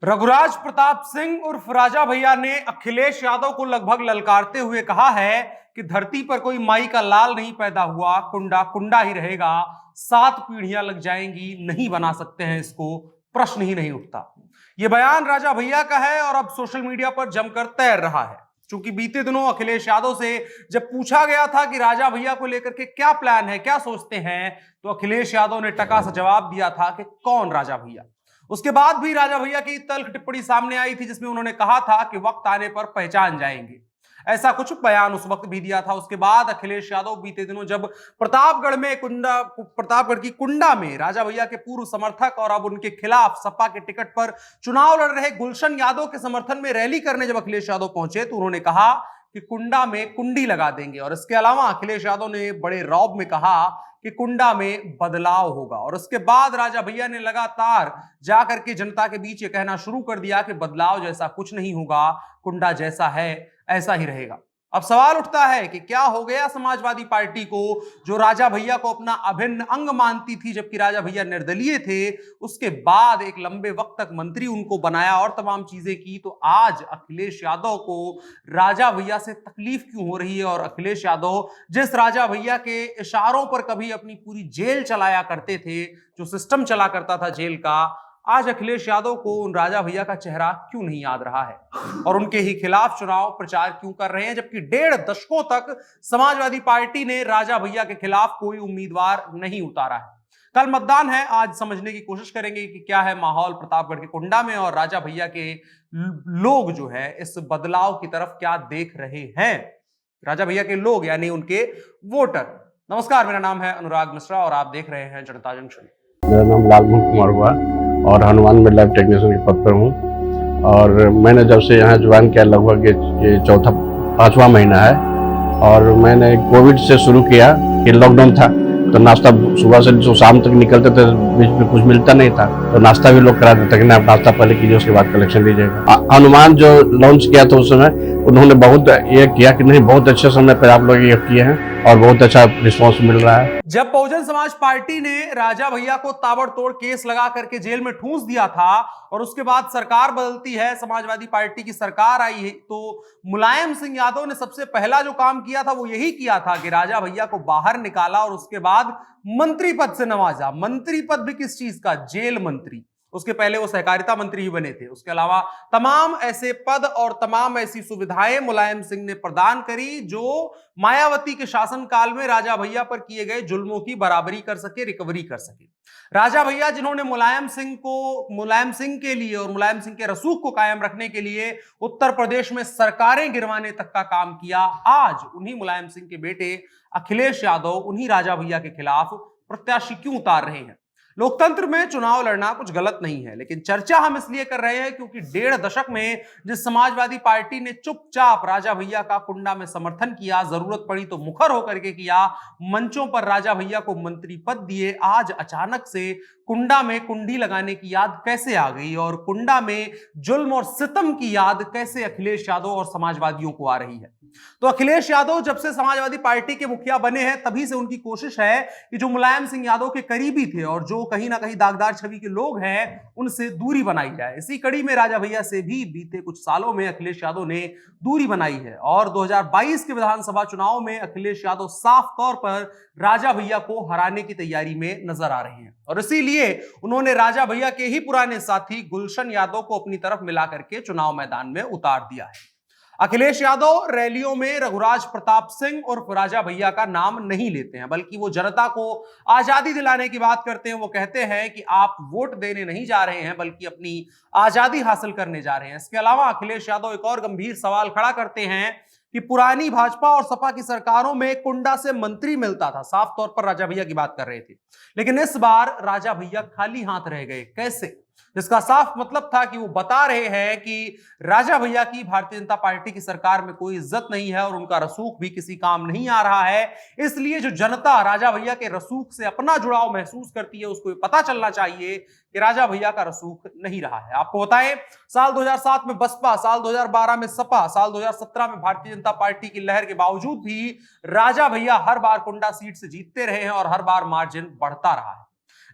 रघुराज प्रताप सिंह उर्फ राजा भैया ने अखिलेश यादव को लगभग ललकारते हुए कहा है कि धरती पर कोई माई का लाल नहीं पैदा हुआ, कुंडा कुंडा ही रहेगा, 7 पीढ़ियां लग जाएंगी, नहीं बना सकते हैं इसको, प्रश्न ही नहीं उठता। यह बयान राजा भैया का है और अब सोशल मीडिया पर जमकर तैर रहा है। चूंकि बीते दिनों अखिलेश यादव से जब पूछा गया था कि राजा भैया को लेकर के क्या प्लान है, क्या सोचते हैं, तो अखिलेश यादव ने टका सा जवाब दिया था कि कौन राजा भैया। उसके बाद भी राजा भैया की तल्ख टिप्पणी सामने आई थी जिसमें उन्होंने कहा था कि वक्त आने पर पहचान जाएंगे। ऐसा कुछ बयान उस वक्त भी दिया था। उसके बाद अखिलेश यादव बीते दिनों जब प्रतापगढ़ की कुंडा में राजा भैया के पूर्व समर्थक और अब उनके खिलाफ सपा के टिकट पर चुनाव लड़ रहे गुलशन यादव के समर्थन में रैली करने जब अखिलेश यादव पहुंचे तो उन्होंने कहा कि कुंडा में कुंडी लगा देंगे। और इसके अलावा अखिलेश यादव ने बड़े रौब में कहा कि कुंडा में बदलाव होगा। और उसके बाद राजा भैया ने लगातार जाकर के जनता के बीच ये कहना शुरू कर दिया कि बदलाव जैसा कुछ नहीं होगा, कुंडा जैसा है ऐसा ही रहेगा। अब सवाल उठता है कि क्या हो गया समाजवादी पार्टी को, जो राजा भैया को अपना अभिन्न अंग मानती थी जबकि राजा भैया निर्दलीय थे, उसके बाद एक लंबे वक्त तक मंत्री उनको बनाया और तमाम चीजें की, तो आज अखिलेश यादव को राजा भैया से तकलीफ क्यों हो रही है। और अखिलेश यादव जिस राजा भैया के इशारों पर कभी अपनी पूरी जेल चलाया करते थे, जो सिस्टम चला करता था जेल का, आज अखिलेश यादव को उन राजा भैया का चेहरा क्यों नहीं याद रहा है और उनके ही खिलाफ चुनाव प्रचार क्यों कर रहे हैं, जबकि 1.5 दशकों तक समाजवादी पार्टी ने राजा भैया के खिलाफ कोई उम्मीदवार नहीं उतारा है। कल मतदान है, आज समझने की कोशिश करेंगे कि क्या है माहौल प्रतापगढ़ के कुंडा में और राजा भैया के लोग जो है इस बदलाव की तरफ क्या देख रहे हैं। राजा भैया के लोग यानी उनके वोटर। नमस्कार, मेरा नाम है अनुराग मिश्रा और आप देख रहे हैं जनता जंक्शन। मेरा नाम लालमोहन कुमार हुआ और हनुमान में लैब टेक्नीशियन के पद पर हूँ। और मैंने जब से यहाँ ज्वाइन किया लगभग ये 5वां महीना है। और मैंने कोविड से शुरू किया कि लॉकडाउन था तो नाश्ता सुबह से जो शाम तक निकलते थे, बीच में कुछ मिलता नहीं था तो नाश्ता भी लोग करा देते कि आप नाश्ता पहले कीजिए उसके बाद कलेक्शन लीजिएगा। हनुमान जो लॉन्च किया था उस समय उन्होंने बहुत ये किया कि नहीं, बहुत अच्छे समय पर आप लोग ये किए हैं और बहुत अच्छा रिस्पॉन्स मिल रहा है। जब बहुजन समाज पार्टी ने राजा भैया को ताबड़तोड़ केस लगा करके जेल में ठूंस दिया था और उसके बाद सरकार बदलती है, समाजवादी पार्टी की सरकार आई है, तो मुलायम सिंह यादव ने सबसे पहला जो काम किया था वो यही किया था कि राजा भैया को बाहर निकाला और उसके बाद मंत्री पद से नवाजा। मंत्री पद भी किस चीज का? जेल मंत्री। उसके पहले वो सहकारिता मंत्री ही बने थे। उसके अलावा तमाम ऐसे पद और तमाम ऐसी सुविधाएं मुलायम सिंह ने प्रदान करी जो मायावती के शासनकाल में राजा भैया पर किए गए जुल्मों की बराबरी कर सके, रिकवरी कर सके। राजा भैया जिन्होंने मुलायम सिंह के लिए और मुलायम सिंह के रसूख को कायम रखने के लिए उत्तर प्रदेश में सरकारें गिरवाने तक का काम किया, आज उन्हीं मुलायम सिंह के बेटे अखिलेश यादव उन्हीं राजा भैया के खिलाफ प्रत्याशी क्यों उतार रहे हैं। लोकतंत्र में चुनाव लड़ना कुछ गलत नहीं है, लेकिन चर्चा हम इसलिए कर रहे हैं क्योंकि 1.5 दशक में जिस समाजवादी पार्टी ने चुपचाप राजा भैया का कुंडा में समर्थन किया, जरूरत पड़ी तो मुखर होकर के किया, मंचों पर राजा भैया को मंत्री पद दिए, आज अचानक से कुंडा में कुंडी लगाने की याद कैसे आ गई और कुंडा में जुल्म और सितम की याद कैसे अखिलेश यादव और समाजवादियों को आ रही है। तो अखिलेश यादव जब से समाजवादी पार्टी के मुखिया बने हैं तभी से उनकी कोशिश है कि जो मुलायम सिंह यादव के करीबी थे और जो कहीं ना कहीं दागदार छवि के लोग हैं उनसे दूरी बनाई जाए। इसी कड़ी में राजा भैया से भी बीते कुछ सालों में अखिलेश यादव ने दूरी बनाई है और 2022 के विधानसभा चुनाव में अखिलेश यादव साफ तौर पर राजा भैया को हराने की तैयारी में नजर आ रहे हैं और इसीलिए उन्होंने राजा भैया के ही पुराने साथी गुलशन यादव को अपनी तरफ मिलाकर के चुनाव मैदान में उतार दिया है। अखिलेश यादव रैलियों में रघुराज प्रताप सिंह और राजा भैया का नाम नहीं लेते हैं, बल्कि वो जनता को आजादी दिलाने की बात करते हैं। वो कहते हैं कि आप वोट देने नहीं जा रहे हैं बल्कि अपनी आजादी हासिल करने जा रहे हैं। इसके अलावा अखिलेश यादव एक और गंभीर सवाल खड़ा करते हैं कि पुरानी भाजपा और सपा की सरकारों में कुंडा से मंत्री मिलता था, साफ तौर पर राजा भैया की बात कर रहे थे, लेकिन इस बार राजा भैया खाली हाथ रह गए। कैसे? जिसका साफ मतलब था कि वो बता रहे हैं कि राजा भैया की भारतीय जनता पार्टी की सरकार में कोई इज्जत नहीं है और उनका रसूख भी किसी काम नहीं आ रहा है। इसलिए जो जनता राजा भैया के रसूख से अपना जुड़ाव महसूस करती है उसको पता चलना चाहिए कि राजा भैया का रसूख नहीं रहा है। आपको बताएं, साल 2007 में बसपा, साल 2012 में सपा, साल 2017 में भारतीय जनता पार्टी की लहर के बावजूद भी राजा भैया हर बार कुंडा सीट से जीतते रहे हैं और हर बार मार्जिन बढ़ता रहा है।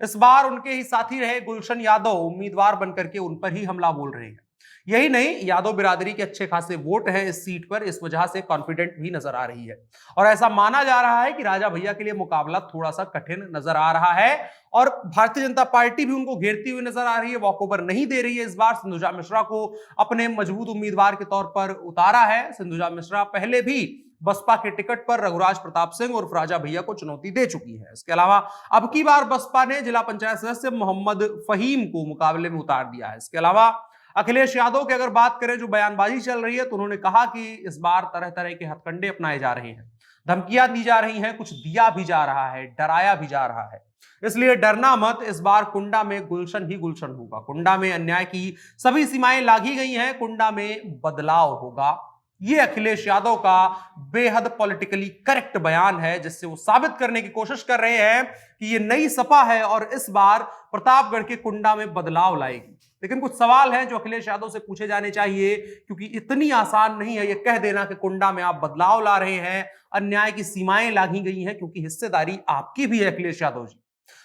इस बार उनके ही साथी रहे गुलशन यादव उम्मीदवार बनकर के उन पर ही हमला बोल रहे हैं। यही नहीं, यादव बिरादरी के अच्छे खासे वोट हैं इस सीट पर, इस वजह से कॉन्फिडेंट भी नजर आ रही है और ऐसा माना जा रहा है कि राजा भैया के लिए मुकाबला थोड़ा सा कठिन नजर आ रहा है और भारतीय जनता पार्टी भी उनको घेरती हुई नजर आ रही है, वॉकओवर नहीं दे रही है। इस बार सिंधुजा मिश्रा को अपने मजबूत उम्मीदवार के तौर पर उतारा है। सिंधुजा मिश्रा पहले भी बसपा के टिकट पर रघुराज प्रताप सिंह और राजा भैया को चुनौती दे चुकी है। इसके अलावा अब की बार बसपा ने जिला पंचायत सदस्य मोहम्मद फहीम को मुकाबले में उतार दिया है। इसके अलावा अखिलेश यादव की अगर बात करें, जो बयानबाजी चल रही है, तो उन्होंने कहा कि इस बार तरह तरह के हथकंडे अपनाए जा रहे हैं, धमकियां दी जा रही हैं, कुछ दिया भी जा रहा है, डराया भी जा रहा है, इसलिए डरना मत। इस बार कुंडा में गुलशन ही गुलशन होगा। कुंडा में अन्याय की सभी सीमाएं लांघी गई हैं, कुंडा में बदलाव होगा। ये अखिलेश यादव का बेहद पॉलिटिकली करेक्ट बयान है, जिससे वो साबित करने की कोशिश कर रहे हैं कि ये नई सपा है और इस बार प्रतापगढ़ के कुंडा में बदलाव लाएगी। लेकिन कुछ सवाल हैं जो अखिलेश यादव से पूछे जाने चाहिए, क्योंकि इतनी आसान नहीं है ये कह देना कि कुंडा में आप बदलाव ला रहे हैं, अन्याय की सीमाएं लांघी गई हैं, क्योंकि हिस्सेदारी आपकी भी है अखिलेश यादव जी।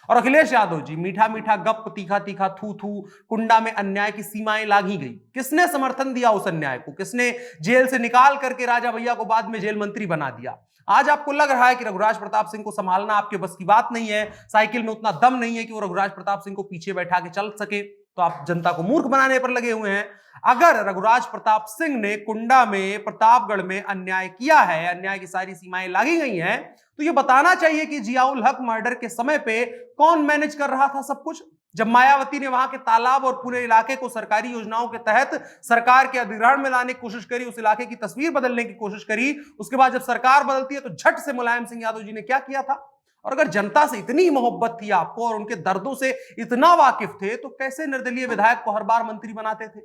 और अखिलेश यादव जी, मीठा मीठा गप, तीखा तीखा थू थू, कुंडा में अन्याय की सीमाएं लांघी गई। किसने समर्थन दिया उस अन्याय को? किसने जेल से निकाल करके राजा भैया को बाद में जेल मंत्री बना दिया? आज आपको लग रहा है कि रघुराज प्रताप सिंह को संभालना आपके बस की बात नहीं है, साइकिल में उतना दम नहीं है कि वो रघुराज प्रताप सिंह को पीछे बैठा के चल सके, तो आप जनता को मूर्ख बनाने पर लगे हुए हैं। अगर रघुराज प्रताप सिंह ने कुंडा में, प्रतापगढ़ में अन्याय किया है, अन्याय की सारी सीमाएं लागी गई हैं, तो ये बताना चाहिए कि जियाउल हक मर्डर के समय पे कौन मैनेज कर रहा था सब कुछ। जब मायावती ने वहां के तालाब और पूरे इलाके को सरकारी योजनाओं के तहत सरकार के अधिग्रहण में लाने की कोशिश करी, उस इलाके की तस्वीर बदलने की कोशिश करी, उसके बाद जब सरकार बदलती है तो झट से मुलायम सिंह यादव जी ने क्या किया था? और अगर जनता से इतनी मोहब्बत थी आपको और उनके दर्दों से इतना वाकिफ थे, तो कैसे निर्दलीय विधायक को हर बार मंत्री बनाते थे?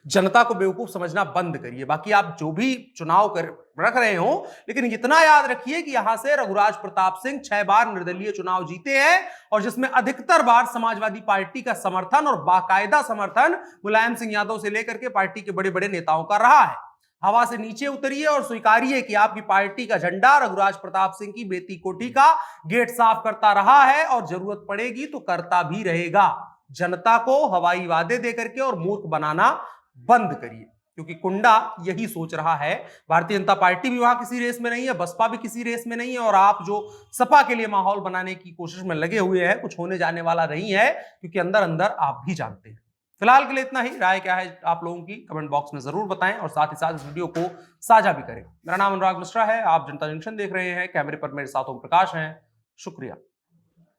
जनता को बेवकूफ समझना बंद करिए। बाकी आप जो भी चुनाव कर रख रहे हो, लेकिन इतना याद रखिए कि यहां से रघुराज प्रताप सिंह 6 बार निर्दलीय चुनाव जीते हैं और जिसमें अधिकतर बार समाजवादी पार्टी का समर्थन और बाकायदा समर्थन मुलायम सिंह यादव से लेकर के पार्टी के बड़े बड़े नेताओं का रहा है। हवा से नीचे उतरिए और स्वीकारिए कि आपकी पार्टी का झंडा रघुराज प्रताप सिंह की बेटी कोठी का गेट साफ करता रहा है और जरूरत पड़ेगी तो करता भी रहेगा। जनता को हवाई वादे देकर के और मूर्ख बनाना बंद करिए, क्योंकि कुंडा यही सोच रहा है। भारतीय जनता पार्टी भी वहां किसी रेस में नहीं है, बसपा भी किसी रेस में नहीं है, और आप जो सपा के लिए माहौल बनाने की कोशिश में लगे हुए हैं, कुछ होने जाने वाला नहीं है, क्योंकि अंदर अंदर आप भी जानते हैं। फिलहाल के लिए इतना ही। राय क्या है आप लोगों की कमेंट बॉक्स में जरूर बताएं और साथ ही साथ इस वीडियो को साझा भी करें। मेरा नाम अनुराग मिश्रा है, आप जनता जंक्शन देख रहे हैं, कैमरे पर मेरे साथ ओम प्रकाश हैं। शुक्रिया।